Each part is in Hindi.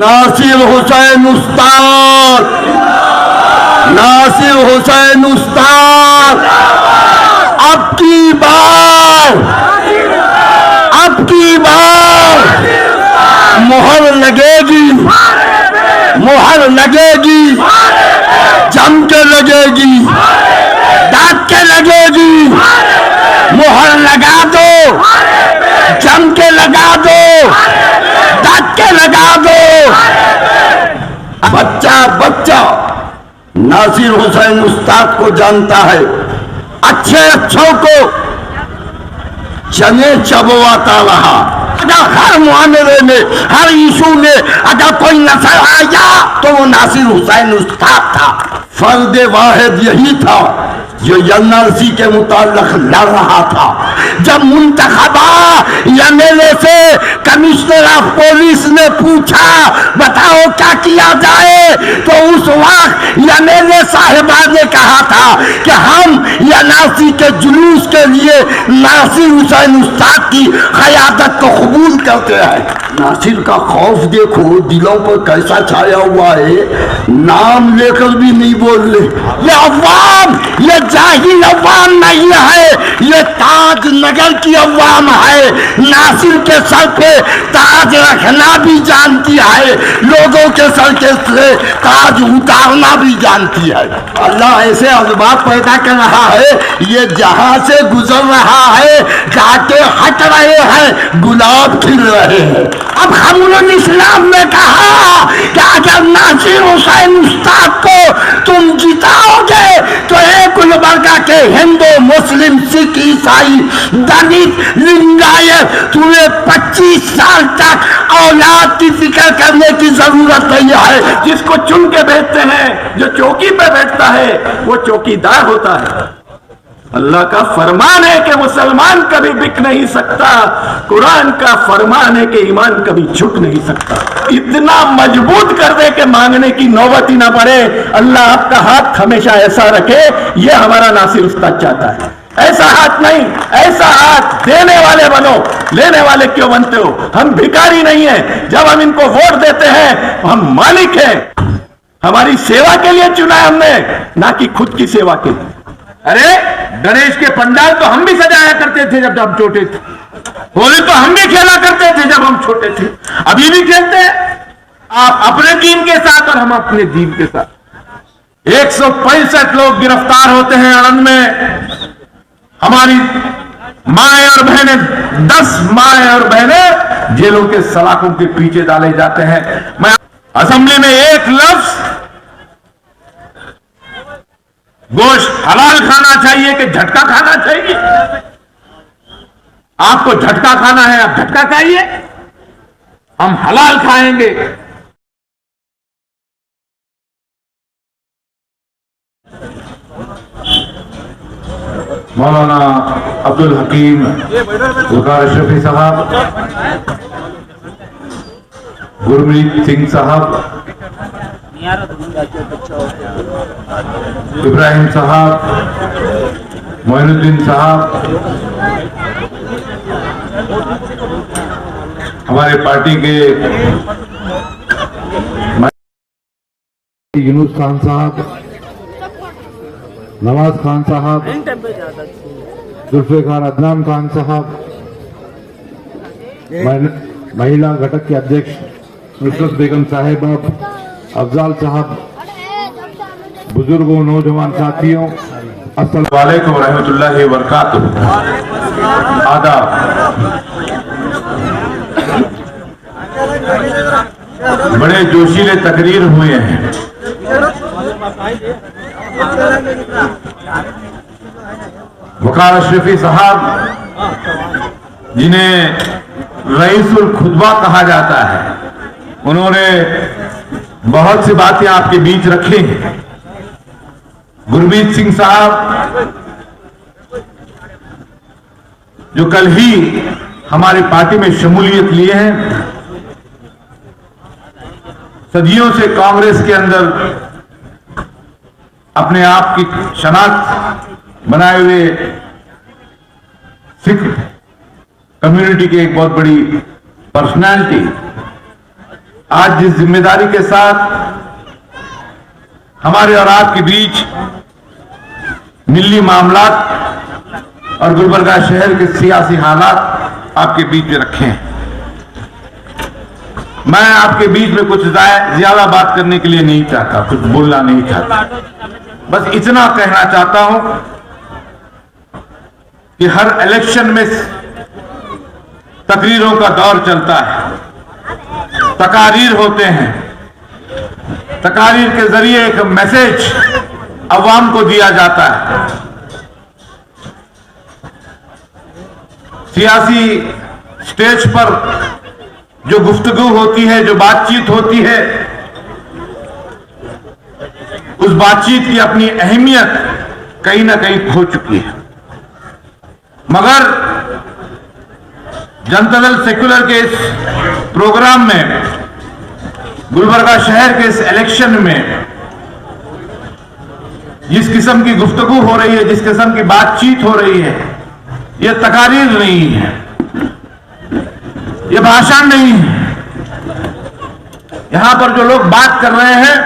नासिर हुसैन उस्ताद, नासिर हुसैन उस्ताद, अब की बार मोहर लगेगी, मोहर लगेगी, जम के लगेगी, दांत के लगेगी। मोहर लगा दो, जम के लगा दो, दांत के लगा दो। बच्चा बच्चा नासिर हुसैन उस्ताद को जानता है, अच्छे अच्छों को चने चबवाता रहा। अगर हर मुआमले में, हर इशू में अगर कोई नजर आया तो वो नासिर हुसैन उस्ताद था। फर्द वाहिद यही था जो एनआरसी के मुताल्लिक लड़ रहा था। जब मुंतखबा एमएलए से कमिश्नर ऑफ पुलिस ने पूछा बताओ क्या किया जाए, तो उस वक्त एमएलए साहिबा ने कहा था कि हम एनआरसी के जुलूस के लिए नासिर हुसैन उस्ताद की क़यादत को कबूल करते हैं। नासिर का खौफ देखो दिलों पर कैसा छाया हुआ है, नाम लेकर भी नहीं बोल रहे। ये अवाम, ये जाहिल अवाम नहीं है, ये ताज नगर की अवाम है। नासिर के सर पे ताज रखना भी जानती है, लोगों के सर के से ताज उतारना भी जानती है। अल्लाह ऐसे असबाब पैदा कर रहा है, ये जहां से गुजर रहा है जाके हट रहे हैं, गुलाब खिल रहे हैं। अब खमरुल इस्लाम ने कहा कि अगर नासिर हुसैन उस्ताद को तुम जिताओगे तो एक गुलबर्गा के हिंदू, मुस्लिम, सिख, ईसाई, दलित, लिंगायत तुम्हें 25 साल तक औलाद की फिक्र करने की जरूरत नहीं है। जिसको चुन के बैठते हैं, जो चौकी पे बैठता है वो चौकीदार होता है। अल्लाह का फरमान है कि मुसलमान कभी बिक नहीं सकता, कुरान का फरमान है कि ईमान कभी झुक नहीं सकता। इतना मजबूत कर दे कि मांगने की नौबत ही ना पड़े। अल्लाह आपका हाथ हमेशा ऐसा रखे, ये हमारा नासिर उस्ताद चाहता है। ऐसा हाथ नहीं, ऐसा हाथ देने वाले बनो, लेने वाले क्यों बनते हो? हम भिखारी नहीं है। जब हम इनको वोट देते हैं हम मालिक हैं। हमारी सेवा के लिए चुना है हमने, ना कि खुद की सेवा के लिए। अरे गणेश के पंडाल तो हम भी सजाया करते थे जब हम छोटे थे, होली तो हम भी खेला करते थे जब हम छोटे थे, अभी भी खेलते हैं। आप अपने दीन के साथ और हम अपने दीन के साथ। 165 लोग गिरफ्तार होते हैं आनंद में। हमारी माएं और बहनें, 10 माएं और बहनें जेलों के सलाखों के पीछे डाले जाते हैं। मैं असेंबली में एक लफ्ज गोश्त हलाल खाना चाहिए कि झटका खाना चाहिए? आपको झटका खाना है, आप झटका खाइए, हम हलाल खाएंगे। मौलाना अब्दुल हकीम वकार अशरफी साहब, गुरमीत सिंह साहब, इब्राहिम साहब, मोइनुद्दीन साहब, हमारे पार्टी के यूनुस खान साहब, नवाज खान साहब, जुल्फिकार अदनान खान साहब, महिला घटक के अध्यक्ष नुसरत बेगम साहिबा, अफजाल साहब, बुजुर्गों, नौजवान साथियों, अस्सलाम वालेकुम रहमतुल्लाहि व बरकातुहू। आदाब। बड़े जोशीले तकरीर हुए हैं। वकार अशरफी साहब, जिन्हें रईसुल खुतबा कहा जाता है, उन्होंने बहुत सी बातें आपके बीच रखी हैं। गुरमीत सिंह साहब, जो कल ही हमारी पार्टी में शमूलियत लिए हैं, सदियों से कांग्रेस के अंदर अपने आप की शनाख्त बनाए हुए सिख कम्युनिटी के एक बहुत बड़ी पर्सनालिटी, आज जिस जिम्मेदारी के साथ हमारे और आपके बीच मिली मामलात और गुलबर्गा शहर के सियासी हालात आपके बीच में रखे हैं, मैं आपके बीच में कुछ ज्यादा बात करने के लिए नहीं चाहता, कुछ बोलना नहीं चाहता। बस इतना कहना चाहता हूं कि हर इलेक्शन में तकरीरों का दौर चलता है, तकारीर होते हैं, तकारीर के जरिए एक मैसेज अवाम को दिया जाता है। सियासी स्टेज पर जो गुफ्तगू होती है, जो बातचीत होती है, उस बातचीत की अपनी अहमियत कहीं ना कहीं खो चुकी है। मगर जनता दल सेक्युलर के इस प्रोग्राम में, गुलबर्गा शहर के इस इलेक्शन में जिस किस्म की गुफ्तगू हो रही है, जिस किस्म की बातचीत हो रही है, यह तकारीर नहीं है, यह भाषण नहीं है। यहां पर जो लोग बात कर रहे हैं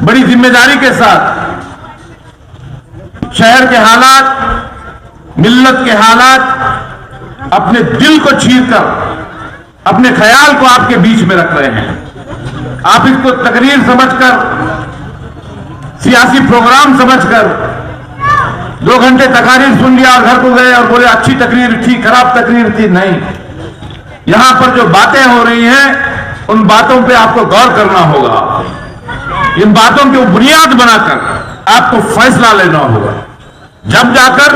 बड़ी जिम्मेदारी के साथ शहर के हालात, मिल्लत के हालात, अपने दिल को चीरकर अपने ख्याल को आपके बीच में रख रहे हैं। आप इसको तकरीर समझकर, सियासी प्रोग्राम समझकर 2 घंटे तकरीर सुन लिया और घर को गए और बोले अच्छी तकरीर थी, खराब तकरीर थी। नहीं, यहां पर जो बातें हो रही हैं उन बातों पे आपको गौर करना होगा, इन बातों की बुनियाद बनाकर आपको फैसला लेना होगा। जब जाकर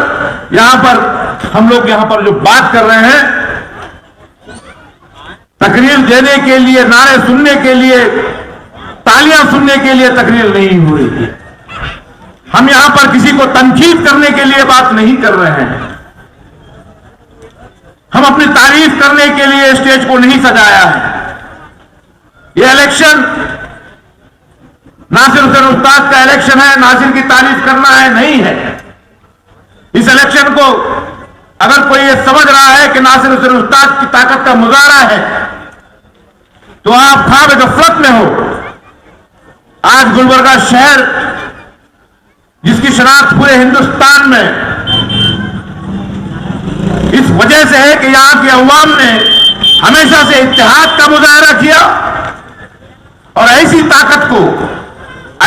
यहां पर हम लोग यहां पर जो बात कर रहे हैं, तकरीर देने के लिए, नारे सुनने के लिए, तालियां सुनने के लिए तकरीर नहीं हो रही है। हम यहां पर किसी को तनकीद करने के लिए बात नहीं कर रहे हैं, हम अपनी तारीफ करने के लिए स्टेज को नहीं सजाया है। यह इलेक्शन नासिर हुसैन उस्ताद का इलेक्शन है, नासिर की तारीफ करना है नहीं है। इस इलेक्शन को अगर कोई ये समझ रहा है कि नासिर हुसैन उस्ताद की ताकत का मुजाहरा है तो आप ख्वाब गफलत में हो। आज गुलबर्गा शहर, जिसकी शनाख्त पूरे हिंदुस्तान में इस वजह से है कि यहां की अवाम ने हमेशा से इत्तेहाद का मुजाहरा किया और ऐसी ताकत को,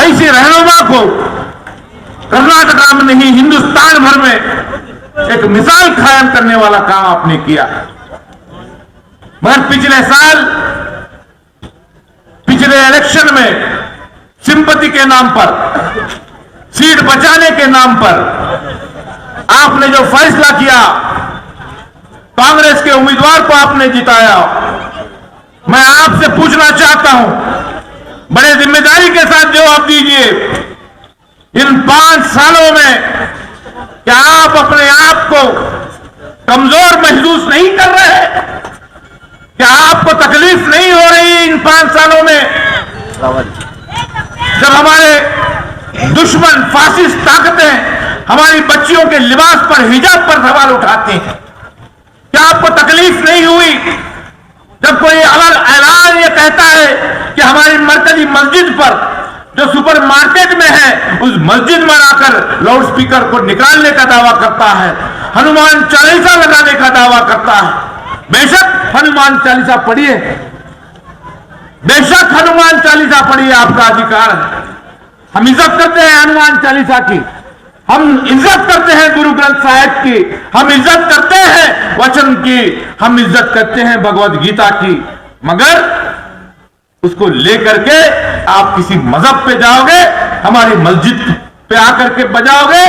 ऐसी रहनुमा को कर्नाटक में नहीं हिंदुस्तान भर में एक मिसाल कायम करने वाला काम आपने किया। मगर पिछले साल, पिछले इलेक्शन में सिंपैथी के नाम पर, सीट बचाने के नाम पर आपने जो फैसला किया, कांग्रेस के उम्मीदवार को आपने जिताया। मैं आपसे पूछना चाहता हूं, बड़े जिम्मेदारी के साथ जवाब दीजिए, इन 5 सालों में क्या आप अपने आप को कमजोर महसूस नहीं कर रहे? क्या आपको तकलीफ नहीं हो रही इन 5 सालों में, जब हमारे दुश्मन फासिस्ट ताकतें हमारी बच्चियों के लिबास पर, हिजाब पर सवाल उठाती हैं? क्या आपको तकलीफ नहीं हुई जब कोई अलग ऐलान ये कहता है कि हमारी मरकजी मस्जिद पर जो सुपरमार्केट में है, उस मस्जिद में आकर लाउड स्पीकर को निकालने का दावा करता है, हनुमान चालीसा लगाने का दावा करता है? बेशक हनुमान चालीसा पढ़िए, बेशक हनुमान चालीसा पढ़िए, आपका अधिकार है। हम इज्जत करते हैं हनुमान चालीसा की, हम इज्जत करते हैं गुरु ग्रंथ साहिब की, हम इज्जत करते हैं वचन की, हम इज्जत करते हैं भगवद गीता की। मगर उसको लेकर के आप किसी मजहब पे जाओगे, हमारी मस्जिद पे आकर के बजाओगे,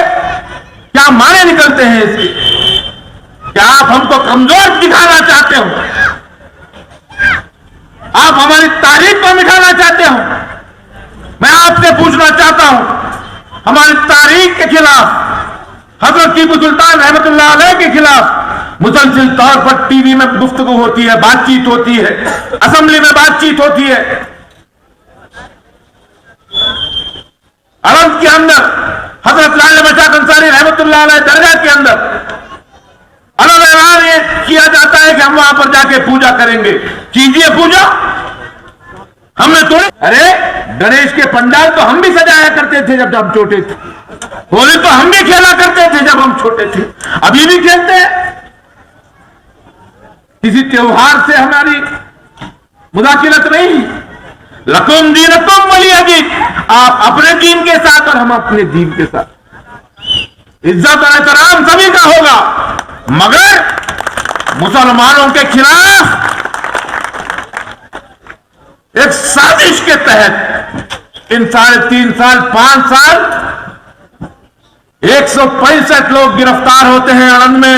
क्या माने निकलते हैं इसके? क्या आप हमको कमजोर दिखाना चाहते हो? आप हमारी तारीख को मिटाना चाहते हो? मैं आपसे पूछना चाहता हूं, हमारी तारीख के खिलाफ, हजरत टीपू सुल्तान रहमतुल्लाह अलैह के खिलाफ मुसलसल तौर पर टीवी में गुफ्तगू होती है, बातचीत होती है, असेंबली में बातचीत होती है। अरब के अंदर हजरत लाल बशाक अंसारी रहमतुल्लाह अलैह दरगाह के अंदर अलग ऐलान ये किया जाता है कि हम वहां पर जाके पूजा करेंगे। कीजिए पूजा, हमने तोड़े। अरे गणेश के पंडाल तो हम भी सजाया करते थे जब हम छोटे थे। होली तो हम भी खेला करते थे जब हम छोटे थे, अभी भी खेलते हैं। किसी त्योहार से हमारी मुदाखिलत नहीं। लकुम दीनकुम वलिय दीन, आप अपने दीन के साथ और हम अपने दीन के साथ। इज्जत और एहतराम सभी का होगा, मगर मुसलमानों के खिलाफ एक साजिश के तहत इन 3.5 साल 5 साल 165 लोग गिरफ्तार होते हैं आनंद में।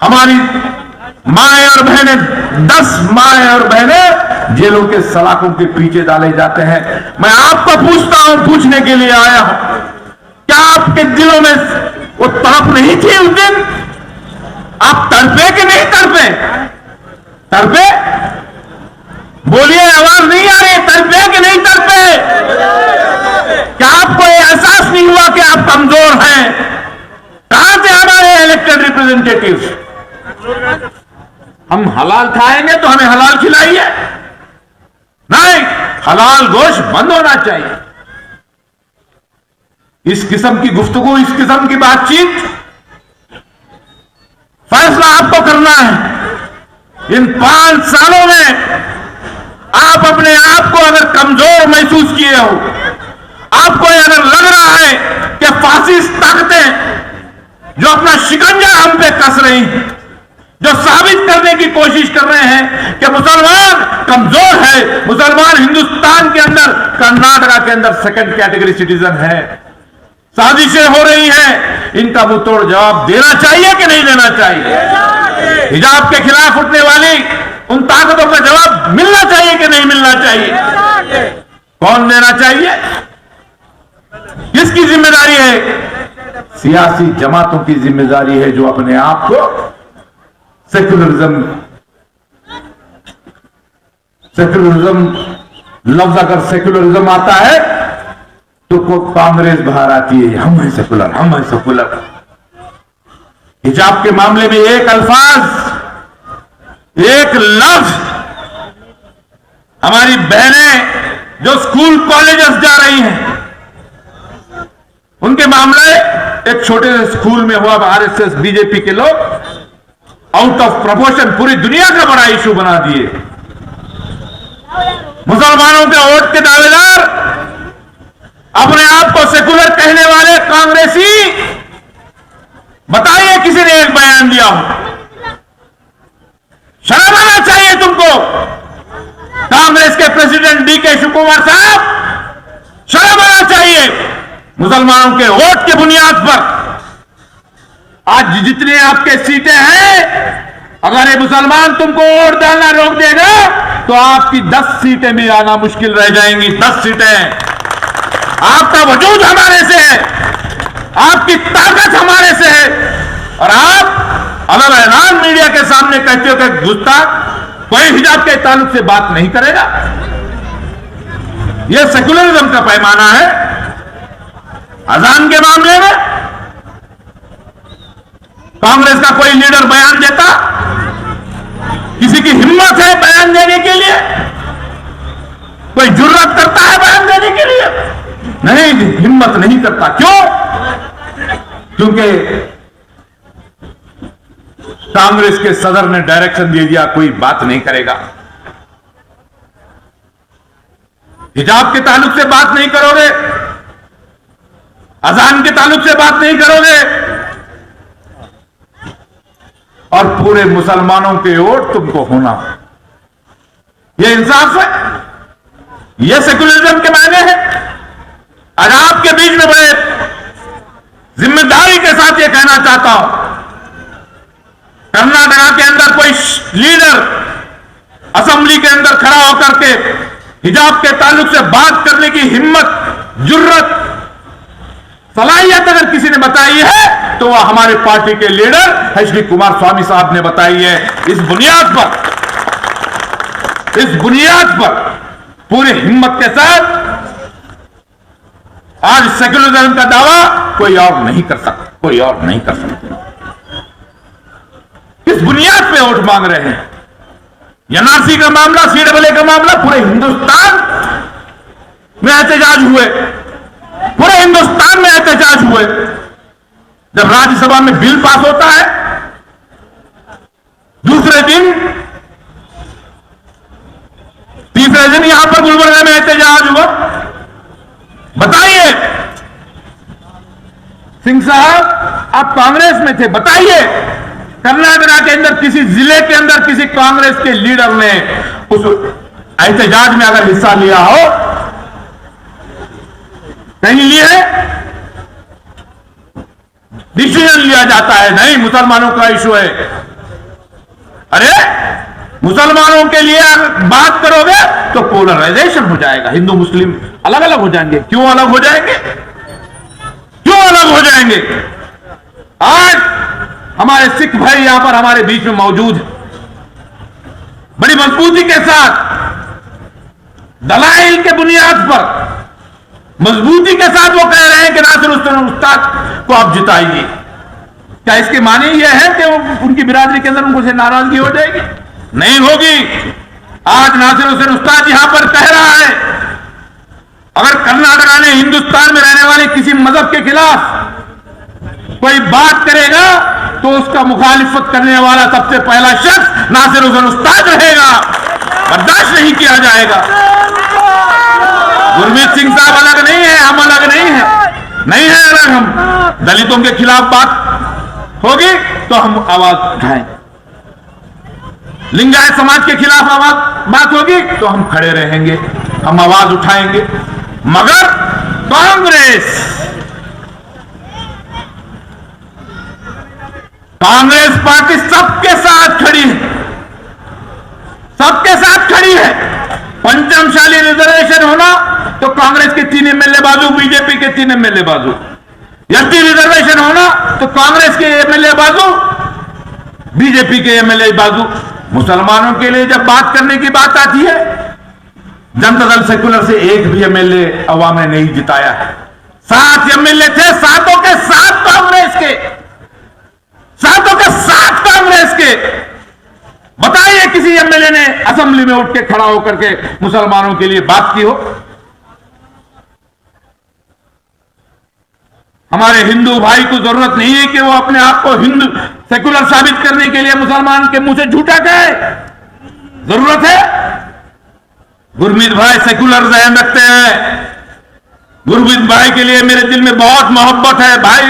हमारी माएं और बहनें, 10 माएं और बहनें जेलों के सलाखों के पीछे डाले जाते हैं। मैं आपको पूछता हूं, पूछने के लिए आया हूं, क्या आपके दिलों में वो तड़प नहीं थी उस दिन? आप तड़पे कि नहीं तड़पे? तड़पे? बोलिए, आवाज नहीं आ रही। तड़पे कि नहीं तड़पे? क्या आपको ये एहसास नहीं हुआ कि आप कमजोर हैं? कहां थे हमारे इलेक्टेड रिप्रेजेंटेटिव्स? हम हलाल खाएंगे तो हमें हलाल खिलाइए। नहीं, हलाल गोश्त बंद होना चाहिए। इस किस्म की गुफ्तगू, इस किस्म की बातचीत, फैसला आपको करना है। इन 5 सालों में आप अपने आप को अगर कमजोर महसूस किए हो, आपको अगर लग रहा है कि फासिस्ट ताकतें जो अपना शिकंजा हम पे कस रही, जो साबित करने की कोशिश कर रहे हैं कि मुसलमान कमजोर है, मुसलमान हिंदुस्तान के अंदर, कर्नाटका के अंदर 2nd कैटेगरी सिटीजन है, साजिशें हो रही हैं, इनका मुंहतोड़ जवाब देना चाहिए कि नहीं देना चाहिए? हिजाब के खिलाफ उठने वाली उन ताकतों का जवाब मिलना चाहिए कि नहीं मिलना चाहिए? कौन देना चाहिए? किसकी जिम्मेदारी है? सियासी जमातों की जिम्मेदारी है, जो अपने आप को सेक्युलरिज्म लफ्ज अगर सेक्युलरिज्म आता है तो कांग्रेस बाहर आती है, हम हैं सेकुलर, हम हैं सेकुलर। हिजाब के मामले में एक अल्फाज, एक लफ्ज, हमारी बहनें जो स्कूल कॉलेजेस जा रही हैं, उनके मामले एक छोटे से स्कूल में हुआ, आरएसएस बीजेपी के लोग आउट ऑफ प्रोपोर्शन पूरी दुनिया का बड़ा इशू बना दिए। मुसलमानों के वोट के दावेदार, अपने आप को सेकुलर कहने वाले कांग्रेसी, बताइए किसी ने एक बयान दिया हो? शर्म आना चाहिए तुमको। कांग्रेस के प्रेसिडेंट डीके शिवकुमार साहब, शर्म आना चाहिए। मुसलमानों के वोट के बुनियाद पर आज जितने आपके सीटें हैं, अगर ये मुसलमान तुमको वोट डालना रोक देगा तो आपकी 10 सीटें भी आना मुश्किल रह जाएंगी। 10 सीटें। आपका वजूद हमारे से है, आपकी ताकत हमारे से है, और आप अगर ऐलान मीडिया के सामने कहते हो कि गुस्ताख कोई हिजाब के ताल्लुक से बात नहीं करेगा, यह सेकुलरिज्म का पैमाना है। अजान के मामले में कांग्रेस का कोई लीडर बयान देता, किसी की हिम्मत है बयान देने के लिए? कोई जुर्रत करता है बयान देने के लिए? नहीं, हिम्मत नहीं करता। क्यों? क्योंकि कांग्रेस के सदर ने डायरेक्शन दे दिया, कोई बात नहीं करेगा। हिजाब के ताल्लुक से बात नहीं करोगे, अजान के ताल्लुक से बात नहीं करोगे, और पूरे मुसलमानों के वोट तुमको होना। यह इंसाफ है? यह सेकुलरिज्म के मायने हैं? आज आपके बीच में बड़े जिम्मेदारी के साथ यह कहना चाहता हूं, कर्नाटका के अंदर कोई लीडर असेंबली के अंदर खड़ा होकर के हिजाब के ताल्लुक से बात करने की हिम्मत, जुर्रत, सलाहियत अगर किसी ने बताई है तो वह हमारे पार्टी के लीडर एच डी कुमारस्वामी साहब ने बताई है। इस बुनियाद पर पूरी हिम्मत के साथ आज सेकुलरिज्म का दावा कोई और नहीं कर सकता, कोई और नहीं कर सकता। किस बुनियाद पे वोट मांग रहे हैं? एनआरसी का मामला, सीडब्ल्यू का मामला, पूरे हिंदुस्तान में एहतजाज हुए, पूरे हिंदुस्तान में एहतजाज हुए। जब राज्यसभा में बिल पास होता है, दूसरे दिन, तीसरे दिन यहां पर गुलबर्गा में एहतजाज हुआ। बताइए सिंह साहब, आप कांग्रेस में थे, बताइए कर्नाटक के अंदर किसी जिले के अंदर किसी कांग्रेस के लीडर ने उस एहतजाज में अगर हिस्सा लिया हो? नहीं लिए? डिसीजन लिया जाता है, नहीं मुसलमानों का इशू है। अरे मुसलमानों के लिए बात करोगे तो पोलराइजेशन हो जाएगा, हिंदू मुस्लिम अलग अलग हो जाएंगे। क्यों अलग हो जाएंगे? क्यों अलग हो जाएंगे? आज हमारे सिख भाई यहां पर हमारे बीच में मौजूद है, बड़ी मजबूती के साथ, दलाइल के बुनियाद पर मजबूती के साथ वो कह रहे हैं कि नासिर हुसैन उस्ताद को आप जिताइए। क्या इसके माने यह है कि उनकी बिरादरी के अंदर उनको से नाराजगी हो जाएगी? नहीं होगी। आज नासिर हुसैन उस्ताद यहां पर कह रहा है, अगर कर्नाटक ने हिंदुस्तान में रहने वाले किसी मजहब के खिलाफ कोई बात करेगा तो उसका मुखालिफत करने वाला सबसे पहला शख्स नासिर हुसैन उस्ताद रहेगा, बर्दाश्त नहीं किया जाएगा। गुरमीत सिंह साहब अलग नहीं है, हम अलग नहीं है, नहीं है अलग। हम दलितों के खिलाफ बात होगी तो हम आवाज उठाएंगे, लिंगायत समाज के खिलाफ आवाज बात होगी तो हम खड़े रहेंगे, हम आवाज उठाएंगे। मगर कांग्रेस पार्टी सबके साथ खड़ी है, सबके साथ खड़ी है। पंचमशाली रिजर्वेशन होना तो कांग्रेस के 3 एमएलए बाजू, बीजेपी के 3 एमएलए बाजू। एसटी रिजर्वेशन होना तो कांग्रेस के एमएलए बाजू, बीजेपी के एमएलए बाजू। मुसलमानों के लिए जब बात करने की बात आती है, जनता दल सेकुलर से एक भी एमएलए अवाम ने नहीं जिताया है। 7 एमएलए थे, 7 के 7 कांग्रेस के, 7 के 7 कांग्रेस के। बताइए किसी एमएलए ने असेंबली में उठ के खड़ा होकर के मुसलमानों के लिए बात की हो? हमारे हिंदू भाई को जरूरत नहीं है कि वो अपने आप को हिंदू सेकुलर साबित करने के लिए मुसलमान के मुंह से झूठा कहे। जरूरत है? गुरमीत भाई सेकुलर जहन रखते हैं, गुरमीत भाई के लिए मेरे दिल में बहुत मोहब्बत है भाई।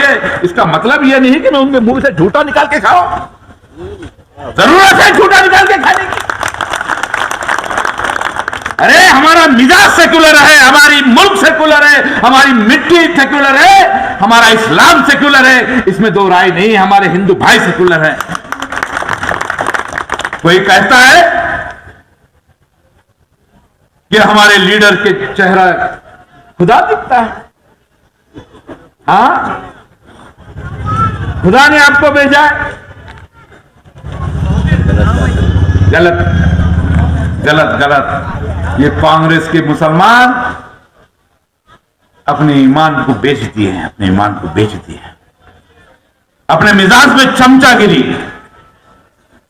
इसका मतलब यह नहीं कि मैं उनके मुंह से झूठा निकाल के खाऊं। जरूरत है झूठा निकाल के खाने की? अरे हमारा मिजाज सेकुलर है, हमारी मुल्क सेकुलर है, हमारी मिट्टी सेकुलर है, हमारा इस्लाम सेकुलर है, इसमें दो राय नहीं है। हमारे हिंदू भाई सेकुलर है। कोई कहता है कि हमारे लीडर के चेहरा खुदा दिखता है। हाँ, खुदा ने आपको भेजा है। गलत गलत गलत। ये कांग्रेस के मुसलमान अपने ईमान को बेच दिए हैं, अपने ईमान को बेच दिए हैं। अपने मिजाज में चमचागिरी,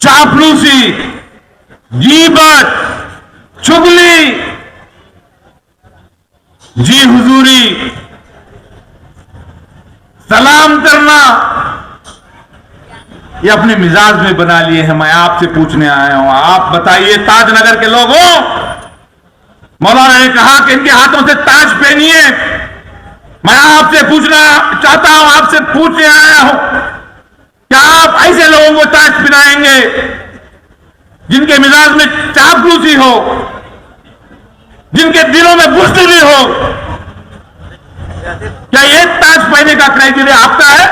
चापलूसी, गीबत, चुगली, जी हुजूरी, सलाम करना, ये अपने मिजाज में बना लिए हैं। मैं आपसे पूछने आया हूं, आप बताइए ताजनगर के लोगों, मौलाना ने कहा कि इनके हाथों से ताज पहनिए। मैं आपसे पूछना चाहता हूं, आपसे पूछने आया हूं, क्या आप ऐसे लोगों को ताज पहनाएंगे जिनके मिजाज में चापलूसी हो, जिनके दिलों में बुज़दिली हो? क्या ये ताज पहनने का क्राइटेरिया आपका है?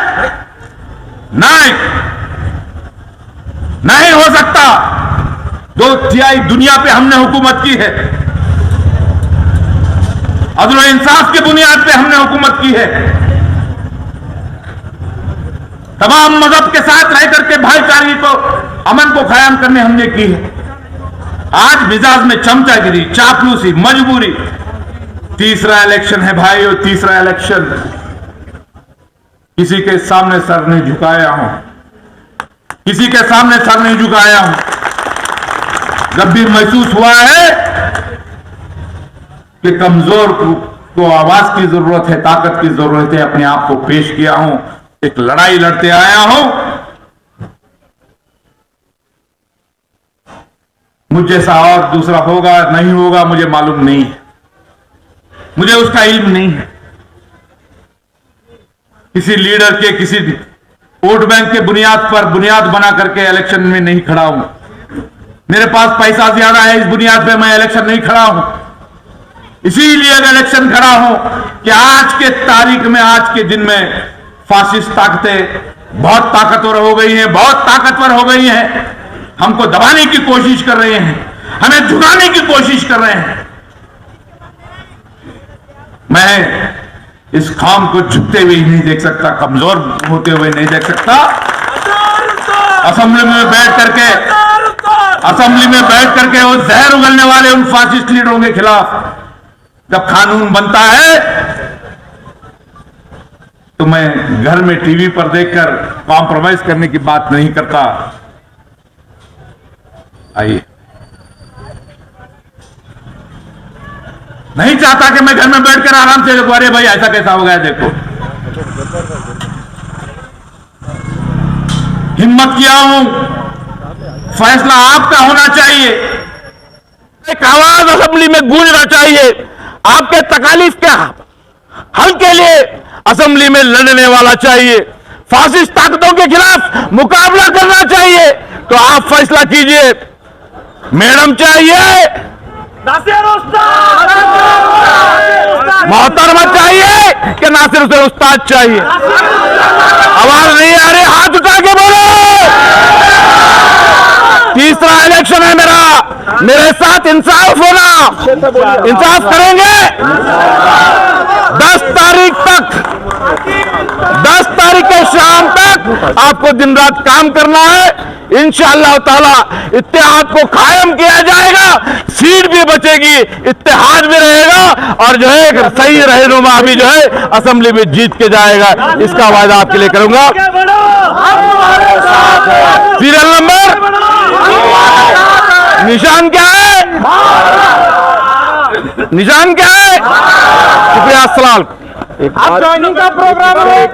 नहीं, नहीं हो सकता। 2/3 दुनिया पे हमने हुकूमत की है, अदल और इंसाफ की बुनियाद पे हमने हुकूमत की है, तमाम मजहब के साथ रह करके भाईचारे को, अमन को कायम करने हमने की है। आज मिजाज में चमचागिरी, चापलूसी, मजबूरी। तीसरा इलेक्शन है भाई, और तीसरा इलेक्शन किसी के सामने सर नहीं झुकाया हूं, किसी के सामने सर नहीं झुकाया हूं। जब भी महसूस हुआ है कि कमजोर को आवाज की जरूरत है, ताकत की जरूरत है, अपने आप को पेश किया हूं, एक लड़ाई लड़ते आया हूं। मुझ जैसा और दूसरा होगा नहीं होगा मुझे मालूम नहीं है, मुझे उसका इल्म नहीं है। किसी लीडर के, किसी वोट बैंक के बुनियाद बना करके इलेक्शन में नहीं खड़ा हूं। मेरे पास पैसा ज्यादा है, इस बुनियाद पे मैं इलेक्शन नहीं खड़ा हूं। इसीलिए अगर इलेक्शन खड़ा हूं कि आज के तारीख में, आज के दिन में फासिस्ट ताकतें बहुत ताकतवर हो गई हैं, बहुत ताकतवर हो गई हैं। हमको दबाने की कोशिश कर रहे हैं, हमें झुकाने की कोशिश कर रहे हैं। मैं इस कौम को झुकते हुए नहीं देख सकता, कमजोर होते हुए नहीं देख सकता। असेंबली में बैठ करके वो जहर उगलने वाले उन फासिस्ट लीडरों के खिलाफ जब कानून बनता है तो मैं घर में टीवी पर देखकर कॉम्प्रोमाइज करने की बात नहीं करता। आइए, नहीं चाहता कि मैं घर में बैठकर आराम से देखो, अरे भाई ऐसा कैसा हो गया देखो। हिम्मत किया हूं, फैसला आपका होना चाहिए। एक आवाज असेंबली में गूंजना चाहिए। आपके तकालीफ के हल के लिए असेंबली में लड़ने वाला चाहिए, फासिस्ट ताकतों के खिलाफ मुकाबला करना चाहिए। तो आप फैसला कीजिए, मैडम चाहिए, मोहतरमा चाहिए कि नासिर हुसैन उस्ताद चाहिए? आवाज नहीं आ रही, हाथ उठा के बोलो। तीसरा इलेक्शन है मेरा, मेरे साथ इंसाफ होना, इंसाफ करेंगे। 10 तारीख के शाम तक आपको दिन रात काम करना है। इंशाअल्लाह ताला इत्तेहाद को कायम किया जाएगा, सीट भी बचेगी, इत्तेहाद भी रहेगा और जो है सही रहनुमा भी जो है असेंबली में जीत के जाएगा। इसका वायदा आपके लिए करूंगा। सीरियल नंबर, निशान क्या है? निशान क्या है? शुक्रिया, अस्सलाम। आप ज्वाइनिंग का प्रोग्राम है।